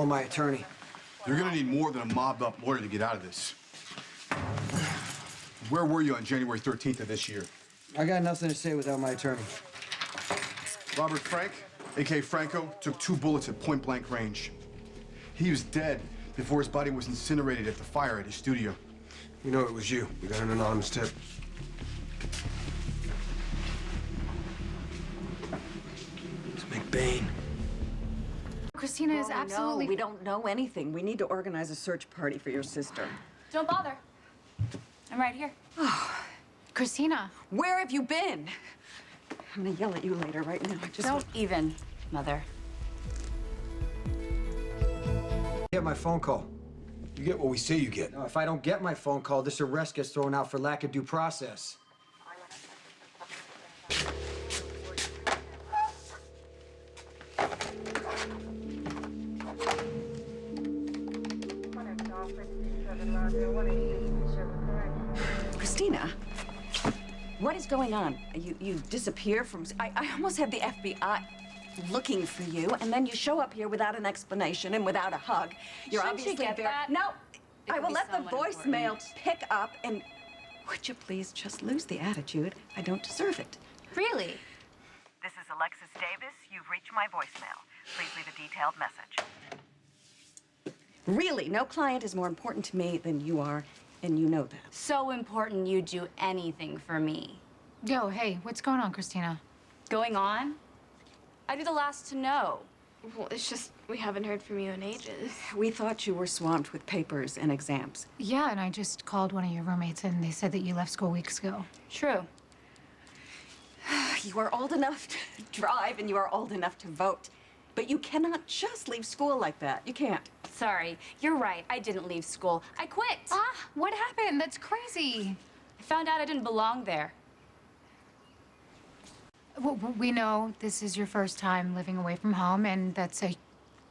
calling my attorney. You're gonna need more than a mobbed-up lawyer to get out of this. Where were you on January 13th of this year? I got nothing to say without my attorney. Robert Frank, a.k.a. Franco, took 2 bullets at point-blank range. He was dead before his body was incinerated at the fire at his studio. We know it was you. We got an anonymous tip. It's McBain. Christina is absolutely... No, we don't know anything. We need to organize a search party for your sister. Don't bother. I'm right here. Christina. Where have you been? I'm gonna yell at you later right now. Don't even, Mother. Get my phone call. You get what we say you get. No, if I don't get my phone call, this arrest gets thrown out for lack of due process. Christina, what is going on? You disappear from... I almost had the FBI looking for you, and then you show up here without an explanation and without a hug. You're Shouldn't obviously you get very... that? No, It I could will be let the someone voicemail important. pick up, and would you please just lose the attitude? I don't deserve it. Really? This is Alexis Davis. You've reached my voicemail. Please leave a detailed message. Really, no client is more important to me than you are, and you know that. So important you'd do anything for me. Yo, hey, what's going on, Christina? Going on? I'd be the last to know. Well, it's just we haven't heard from you in ages. We thought you were swamped with papers and exams. Yeah, and I just called one of your roommates, and they said that you left school weeks ago. True. You are old enough to drive, and you are old enough to vote. But you cannot just leave school like that. You can't. Sorry, you're right. I didn't leave school. I quit. Ah, what happened? That's crazy. I found out I didn't belong there. We know this is your first time living away from home, and that's a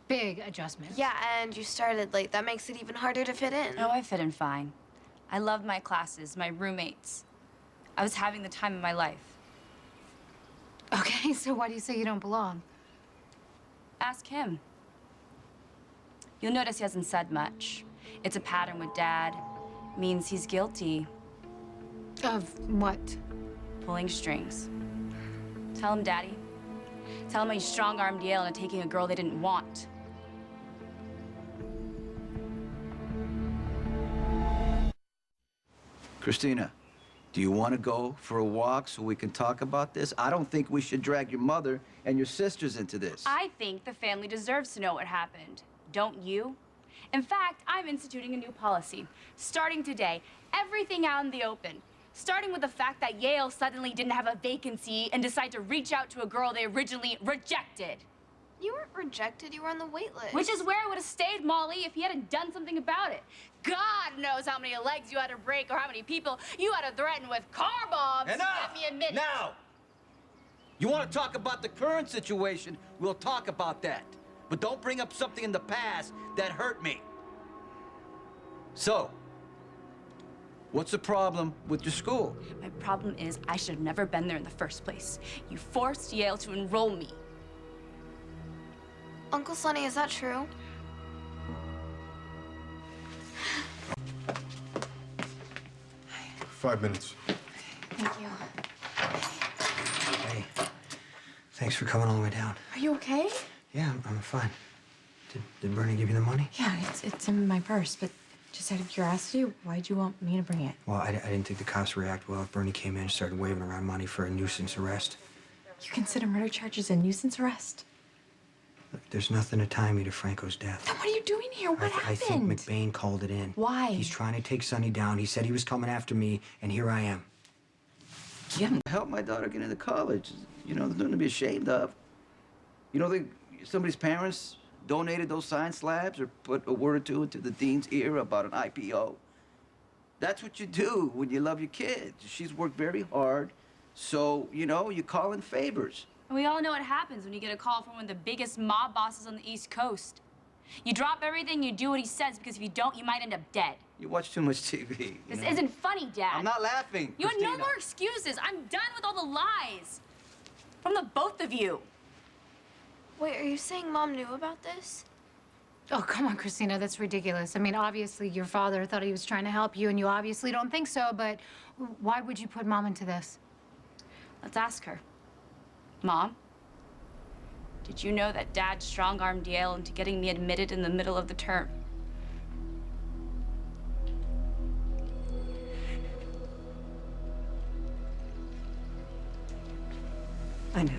big adjustment. Yeah, and you started late. That makes it even harder to fit in. Oh, I fit in fine. I loved my classes, my roommates. I was having the time of my life. Okay, so why do you say you don't belong? Ask him. You'll notice he hasn't said much. It's a pattern with Dad. Means he's guilty. Of what? Pulling strings. Tell him, Daddy. Tell him how you strong-armed Yale into taking a girl they didn't want. Christina, do you want to go for a walk so we can talk about this? I don't think we should drag your mother and your sisters into this. I think the family deserves to know what happened. Don't you? In fact, I'm instituting a new policy. Starting today, everything out in the open. Starting with the fact that Yale suddenly didn't have a vacancy and decided to reach out to a girl they originally rejected. You weren't rejected. You were on the wait list. Which is where I would have stayed, Molly, if he hadn't done something about it. God knows how many legs you had to break or how many people you had to threaten with car bombs. Enough! Let me admit. Now! You want to talk about the current situation, we'll talk about that. But don't bring up something in the past that hurt me. So, what's the problem with your school? My problem is I should have never been there in the first place. You forced Yale to enroll me. Uncle Sonny, is that true? Five minutes. Thank you. Hey, thanks for coming all the way down. Are you okay? Yeah, I'm fine. Did Bernie give you the money? Yeah, it's in my purse, but just out of curiosity, why'd you want me to bring it? Well, I didn't think the cops react well if Bernie came in and started waving around money for a nuisance arrest. You consider murder charges a nuisance arrest? Look, there's nothing to tie me to Franco's death. Then what are you doing here? What happened? I think McBain called it in. Why? He's trying to take Sonny down. He said he was coming after me, and here I am. Yeah, help my daughter get into college. You know, there's nothing to be ashamed of. You know, somebody's parents donated those science slabs or put a word or two into the dean's ear about an IPO. That's what you do when you love your kid. She's worked very hard, so, you know, you call in favors. And we all know what happens when you get a call from one of the biggest mob bosses on the East Coast. You drop everything, you do what he says, because if you don't, you might end up dead. You watch too much TV. This isn't funny, Dad. I'm not laughing, You have no Christina. more excuses. I'm done with all the lies. From the both of you. Wait, are you saying Mom knew about this? Oh, come on, Christina, that's ridiculous. I mean, obviously your father thought he was trying to help you, and you obviously don't think so, but why would you put Mom into this? Let's ask her. Mom, did you know that Dad strong-armed Yale into getting me admitted in the middle of the term? I know.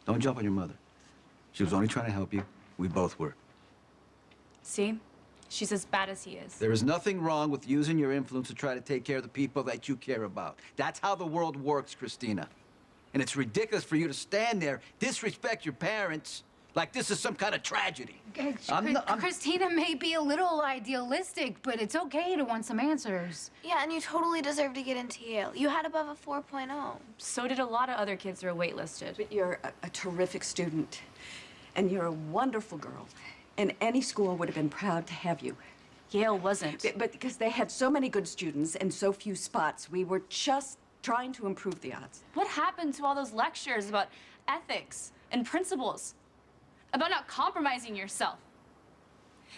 Don't jump on your mother. She was only trying to help you. We both were. See? She's as bad as he is. There is nothing wrong with using your influence to try to take care of the people that you care about. That's how the world works, Christina. And it's ridiculous for you to stand there, disrespect your parents, like this is some kind of tragedy. Christina may be a little idealistic, but it's okay to want some answers. Yeah, and you totally deserve to get into Yale. You had above a 4.0. So did a lot of other kids who are waitlisted. But you're a terrific student, and you're a wonderful girl. And any school would have been proud to have you. Yale wasn't. But because they had so many good students and so few spots, we were just trying to improve the odds. What happened to all those lectures about ethics and principles? About not compromising yourself?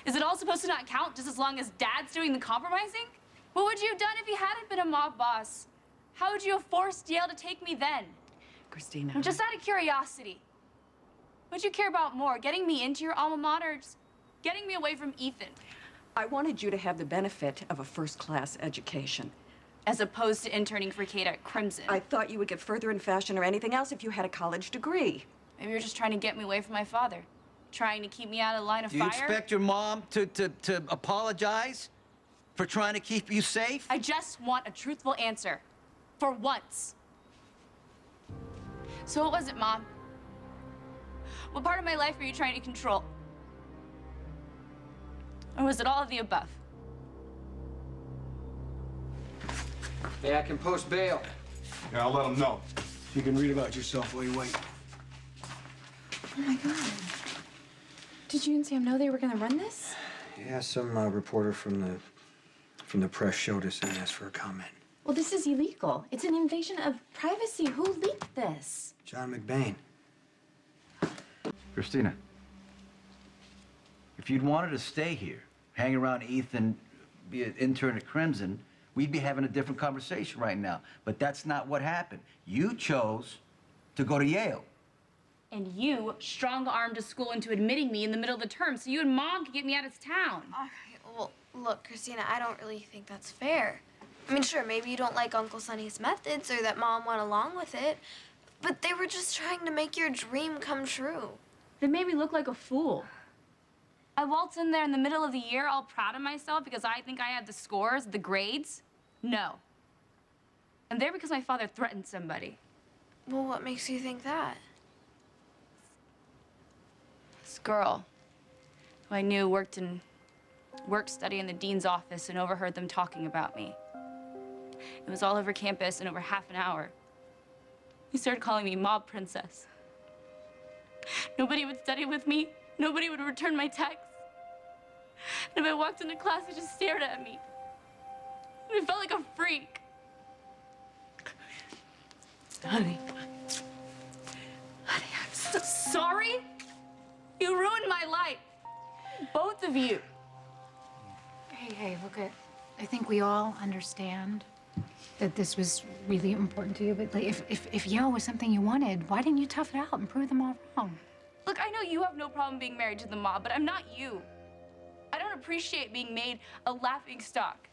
Is it all supposed to not count just as long as Dad's doing the compromising? What would you have done if he hadn't been a mob boss? How would you have forced Yale to take me then? Christina. Just out of curiosity. What'd you care about more, getting me into your alma mater or just getting me away from Ethan? I wanted you to have the benefit of a first-class education. As opposed to interning for Kate at Crimson. I thought you would get further in fashion or anything else if you had a college degree. Maybe you're just trying to get me away from my father. Trying to keep me out of the line of Do fire. you expect your mom to apologize for trying to keep you safe? I just want a truthful answer. For once. So what was it, Mom? What part of my life were you trying to control? Or was it all of the above? Hey, I can post bail. Yeah, I'll let him know. You can read about yourself while you wait. Oh my God. Did you and Sam know they were gonna run this? Yeah, some reporter from the press showed us and asked for a comment. Well, this is illegal. It's an invasion of privacy. Who leaked this? John McBain. Christina, if you'd wanted to stay here, hang around Ethan, be an intern at Crimson, we'd be having a different conversation right now. But that's not what happened. You chose to go to Yale. And you strong-armed a school into admitting me in the middle of the term so you and Mom could get me out of town. All right, well, look, Christina, I don't really think that's fair. I mean, sure, maybe you don't like Uncle Sonny's methods or that Mom went along with it, but they were just trying to make your dream come true. They made me look like a fool. I waltzed in there in the middle of the year all proud of myself because I think I had the scores, the grades. No. I'm there because my father threatened somebody. Well, what makes you think that? This girl, who I knew worked study in the dean's office and overheard them talking about me. It was all over campus in over half an hour. He started calling me Mob Princess. Nobody would study with me. Nobody would return my texts. And if I walked into class, he just stared at me. And I felt like a freak. Honey. Honey, I'm so sorry. You ruined my life. Both of you. Hey, look at. I think we all understand that this was really important to you, but like, if Yale was something you wanted, why didn't you tough it out and prove them all wrong? Look, I know you have no problem being married to the mob, but I'm not you. I don't appreciate being made a laughing stock.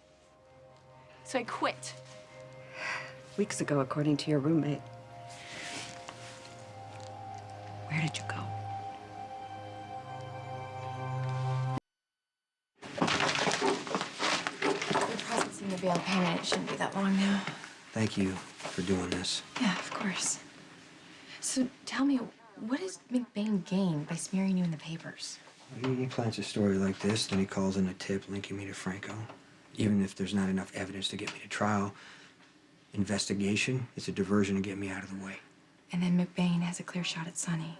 So I quit. Weeks ago, according to your roommate. Where did you go? We're processing the bail payment. It shouldn't be that long now. Thank you for doing this. Yeah, of course. So tell me, what does McBain gain by smearing you in the papers? He plants a story like this, then he calls in a tip linking me to Franco. Even if there's not enough evidence to get me to trial, investigation, it's a diversion to get me out of the way. And then McBain has a clear shot at Sonny.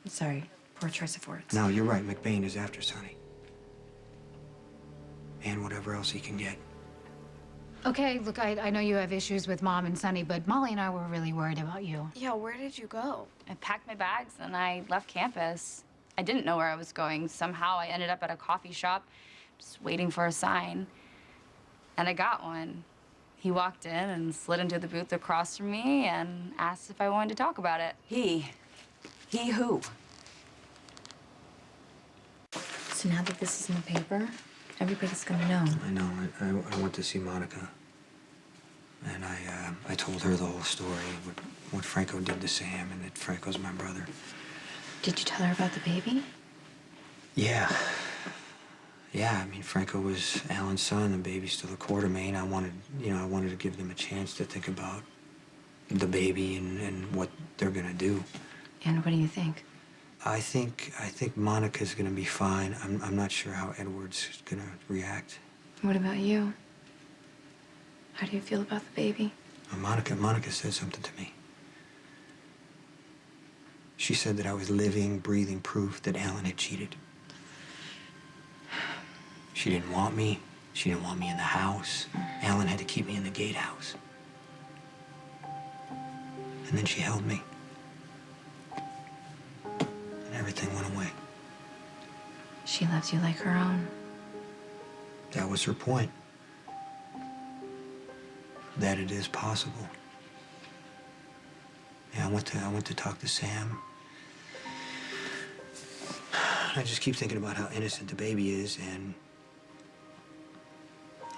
Sorry, poor choice of words. No, you're right. McBain is after Sonny. And whatever else he can get. Okay, look, I know you have issues with Mom and Sonny, but Molly and I were really worried about you. Yeah, where did you go? I packed my bags and I left campus. I didn't know where I was going. Somehow I ended up at a coffee shop, just waiting for a sign. And I got one. He walked in and slid into the booth across from me and asked if I wanted to talk about it. He who? So now that this is in the paper, everybody's gonna know. I know. I went to see Monica. And I told her the whole story, what Franco did to Sam, and that Franco's my brother. Did you tell her about the baby? Yeah. Yeah, I mean, Franco was Alan's son, the baby's still a Quartermain. I wanted to give them a chance to think about the baby and what they're gonna do. And what do you think? I think Monica's gonna be fine. I'm not sure how Edward's gonna react. What about you? How do you feel about the baby? Monica said something to me. She said that I was living, breathing proof that Alan had cheated. She didn't want me. She didn't want me in the house. Alan had to keep me in the gatehouse. And then she held me. And everything went away. She loves you like her own. That was her point. That it is possible. Yeah, I went to talk to Sam. I just keep thinking about how innocent the baby is, and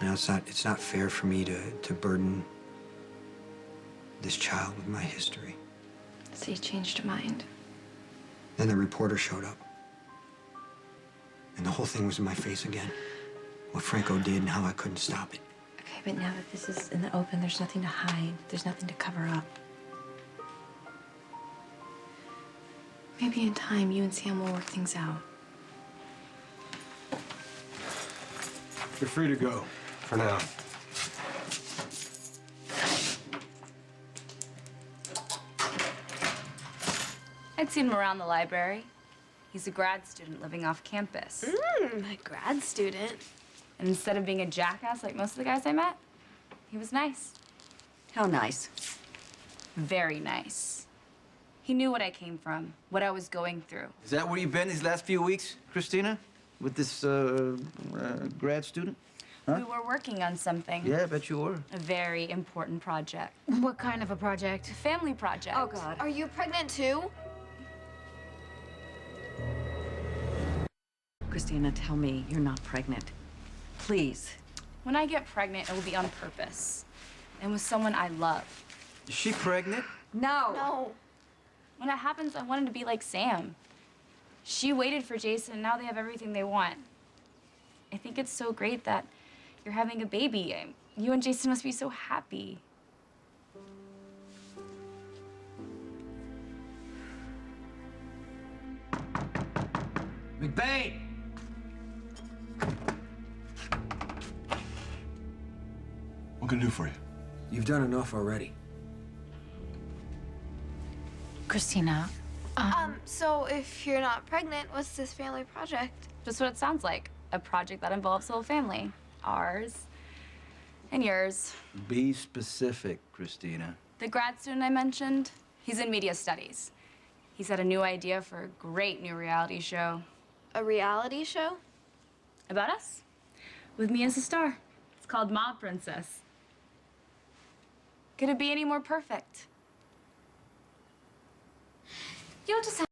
it's not fair for me to burden this child with my history. So you changed your mind. Then the reporter showed up. And the whole thing was in my face again. What Franco did and how I couldn't stop it. Okay, but now that this is in the open, there's nothing to hide. There's nothing to cover up. Maybe in time, you and Sam will work things out. You're free to go, for now. I'd seen him around the library. He's a grad student living off campus. A grad student. And instead of being a jackass like most of the guys I met, he was nice. How nice. Very nice. He knew what I came from, what I was going through. Is that where you've been these last few weeks, Christina? With this grad student? Huh? We were working on something. Yeah, I bet you were. A very important project. What kind of a project? A family project. Oh, God. Are you pregnant too? Christina, tell me you're not pregnant. Please. When I get pregnant, it will be on purpose. And with someone I love. Is she pregnant? No. No. When that happens, I wanted to be like Sam. She waited for Jason, and now they have everything they want. I think it's so great that you're having a baby. You and Jason must be so happy. McBain! What can I do for you? You've done enough already. Christina, So if you're not pregnant, what's this family project? Just what it sounds like. A project that involves the whole family. Ours. And yours. Be specific, Christina. The grad student I mentioned, he's in media studies. He's had a new idea for a great new reality show. A reality show? About us. With me as a star. It's called Mob Princess. Could it be any more perfect? You know, JaSam,